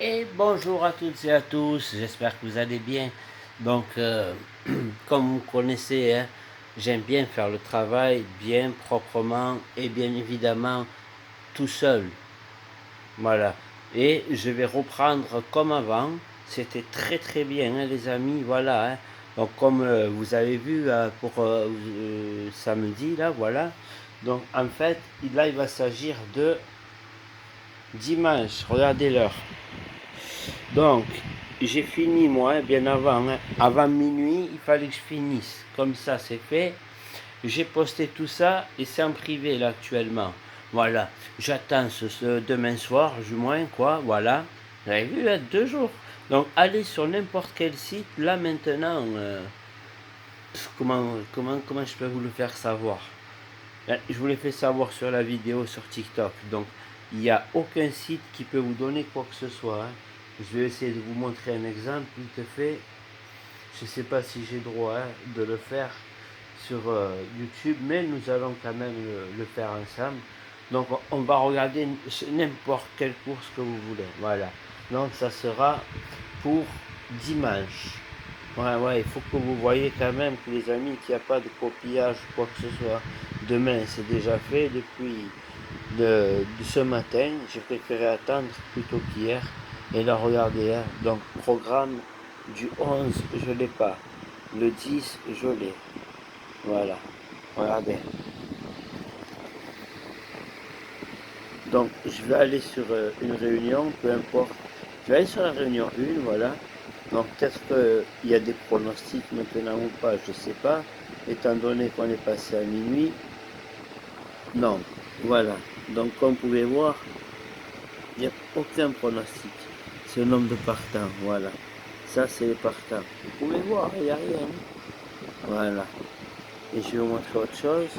Et bonjour à toutes et à tous, j'espère que vous allez bien. Donc, comme vous connaissez, hein, j'aime bien faire le travail bien proprement et bien évidemment tout seul. Voilà. Et je vais reprendre comme avant. C'était très très bien, hein, les amis. Voilà, hein. Donc, comme vous avez vu pour samedi, là, voilà. Donc, en fait, là, il va s'agir de dimanche. Regardez l'heure. Donc, j'ai fini moi, bien avant. Hein. Avant minuit, il fallait que je finisse. Comme ça, c'est fait. J'ai posté tout ça et c'est en privé là actuellement. Voilà. J'attends ce demain soir, du moins, quoi. Voilà. Vous avez vu, hein, 2 jours. Donc, allez sur n'importe quel site. Là, maintenant, comment je peux vous le faire savoir? Je vous l'ai fait savoir sur la vidéo sur TikTok. Donc, il n'y a aucun site qui peut vous donner quoi que ce soit. Hein. Je vais essayer de vous montrer un exemple vite fait. Je ne sais pas si j'ai droit, hein, de le faire sur YouTube, mais nous allons quand même le faire ensemble. Donc, on va regarder n'importe quelle course que vous voulez. Voilà. Donc, ça sera pour dimanche. Ouais, ouais, il faut que vous voyez quand même que les amis, qu'il n'y a pas de copiage ou quoi que ce soit. Demain, c'est déjà fait depuis de ce matin. J'ai préféré attendre plutôt qu'hier. Et là, regardez, hein, donc programme du 11, je ne l'ai pas. Le 10, je l'ai. Voilà, regardez. Donc, je vais aller sur une réunion, peu importe. Je vais aller sur la réunion 1, voilà. Donc, peut-être qu'il y a des pronostics maintenant ou pas, je ne sais pas. Étant donné qu'on est passé à minuit. Non, voilà. Donc, comme vous pouvez voir, il n'y a aucun pronostic. C'est le nombre de partants, voilà. Ça, c'est les partants. Vous pouvez voir, il n'y a rien. Voilà. Et je vais vous montrer autre chose.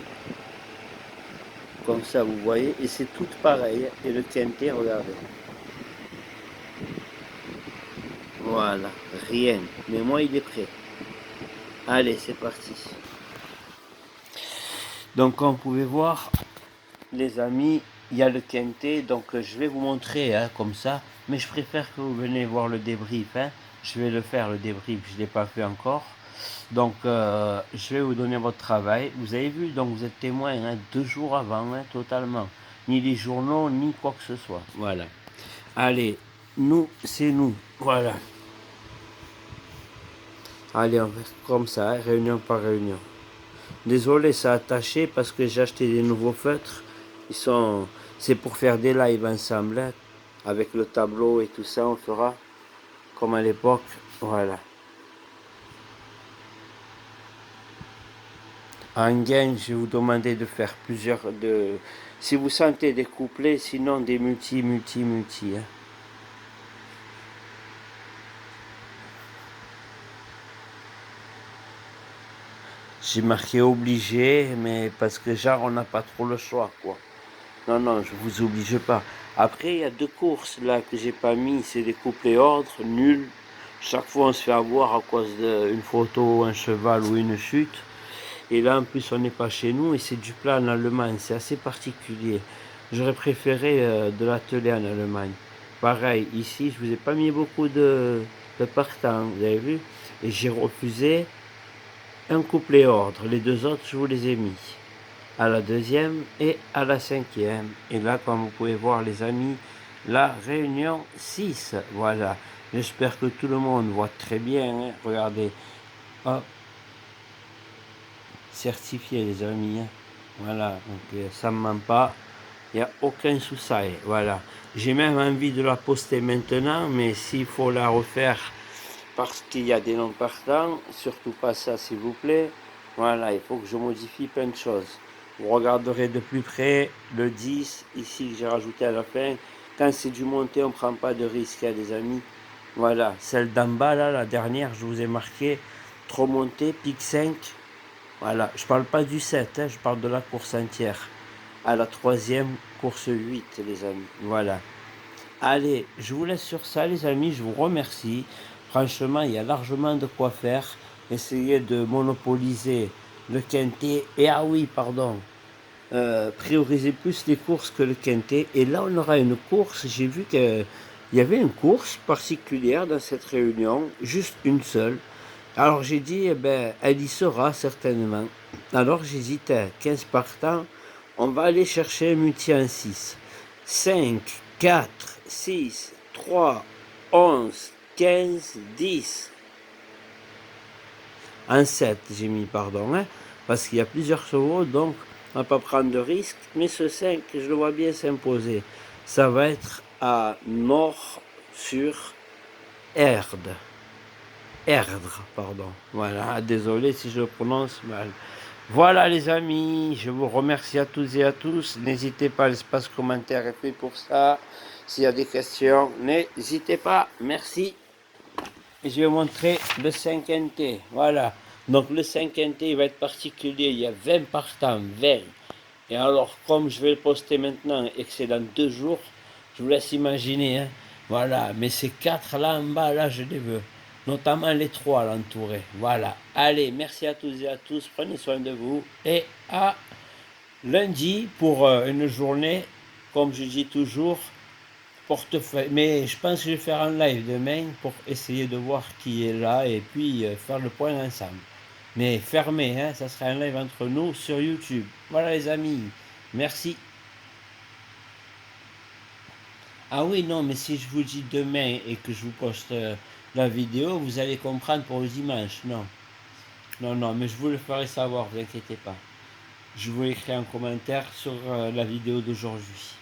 Comme ça, vous voyez. Et c'est tout pareil. Et le quintet, regardez. Voilà. Rien. Mais moi, il est prêt. Allez, c'est parti. Donc, comme vous pouvez voir, les amis, il y a le quintet. Donc, je vais vous montrer, hein, comme ça. Mais je préfère que vous venez voir le débrief. Hein. Je vais le faire, le débrief. Je ne l'ai pas fait encore. Donc, je vais vous donner votre travail. Vous avez vu, donc vous êtes témoin, hein, 2 jours avant, hein, totalement. Ni les journaux, ni quoi que ce soit. Voilà. Allez, nous, c'est nous. Voilà. Allez, on fait comme ça, hein, réunion par réunion. Désolé, ça a attaché parce que j'ai acheté des nouveaux feutres. C'est pour faire des lives ensemble, hein, avec le tableau et tout ça. On fera comme à l'époque. Voilà. En gain, je vais vous demander de faire plusieurs. Si vous sentez des couplets, sinon des multi. Hein. J'ai marqué obligé, mais parce que genre on n'a pas trop le choix, quoi. Non, non, je vous oblige pas. Après, il y a 2 courses là que j'ai pas mis, c'est des couplets ordre, nul. Chaque fois on se fait avoir à cause d'une photo, un cheval ou une chute. Et là, en plus, on n'est pas chez nous et c'est du plat en Allemagne. C'est assez particulier. J'aurais préféré de l'atelier en Allemagne. Pareil, ici, je vous ai pas mis beaucoup de partants, vous avez vu. Et j'ai refusé un couplet ordre. Les 2 autres, je vous les ai mis. À la deuxième et à la cinquième. Et là, comme vous pouvez voir, les amis, la réunion 6. Voilà. J'espère que tout le monde voit très bien. Hein. Regardez. Hop. Certifié, les amis. Hein. Voilà. Donc, ça ne me ment pas. Il n'y a aucun souci. Voilà. J'ai même envie de la poster maintenant, mais s'il faut la refaire parce qu'il y a des noms partants, surtout pas ça, s'il vous plaît. Voilà, il faut que je modifie plein de choses. Vous regarderez de plus près le 10, ici que j'ai rajouté à la fin. Quand c'est du monté, on ne prend pas de risque, hein, les amis. Voilà, celle d'en bas, là, la dernière, je vous ai marqué. Trop monté, pic 5. Voilà, je parle pas du 7, hein, je parle de la course entière. À la troisième, course 8, les amis. Voilà. Allez, je vous laisse sur ça, les amis. Je vous remercie. Franchement, il y a largement de quoi faire. Essayez de monopoliser le quintet. Et ah oui, pardon. Priorisez plus les courses que le quintet. Et là, on aura une course. J'ai vu qu'il il y avait une course particulière dans cette réunion, juste une seule. Alors j'ai dit, eh ben, elle y sera certainement. Alors j'hésitais, 15 partants, on va aller chercher un multi en 6. 5, 4, 6, 3, 11, 15, 10. En 7, j'ai mis, pardon, hein, parce qu'il y a plusieurs chevaux, donc on va pas prendre de risque. Mais ce 5, je le vois bien s'imposer. Ça va être à nord sur Erde. Erdre, pardon. Voilà, désolé si je le prononce mal. Voilà les amis, je vous remercie à tous et à tous. N'hésitez pas, l'espace commentaire est fait pour ça. S'il y a des questions, n'hésitez pas. Merci. Et je vais vous montrer le 5NT. Voilà. Donc le 5NT, il va être particulier. Il y a 20 partants, 20. Et alors, comme je vais le poster maintenant et que c'est dans 2 jours, je vous laisse imaginer. Hein. Voilà. Mais ces 4 là en bas, là, je les veux. Notamment les 3 à l'entourer. Voilà. Allez, merci à tous et à tous. Prenez soin de vous. Et à lundi pour une journée, comme je dis toujours, portefeuille. Mais je pense que je vais faire un live demain pour essayer de voir qui est là et puis faire le point ensemble. Mais fermé, hein, ça sera un live entre nous sur YouTube. Voilà les amis, merci. Ah oui, non, mais si je vous dis demain et que je vous poste la vidéo, vous allez comprendre pour le dimanche. Non, non, non, mais je vous le ferai savoir, vous inquiétez pas. Je vous écris un commentaire sur la vidéo d'aujourd'hui.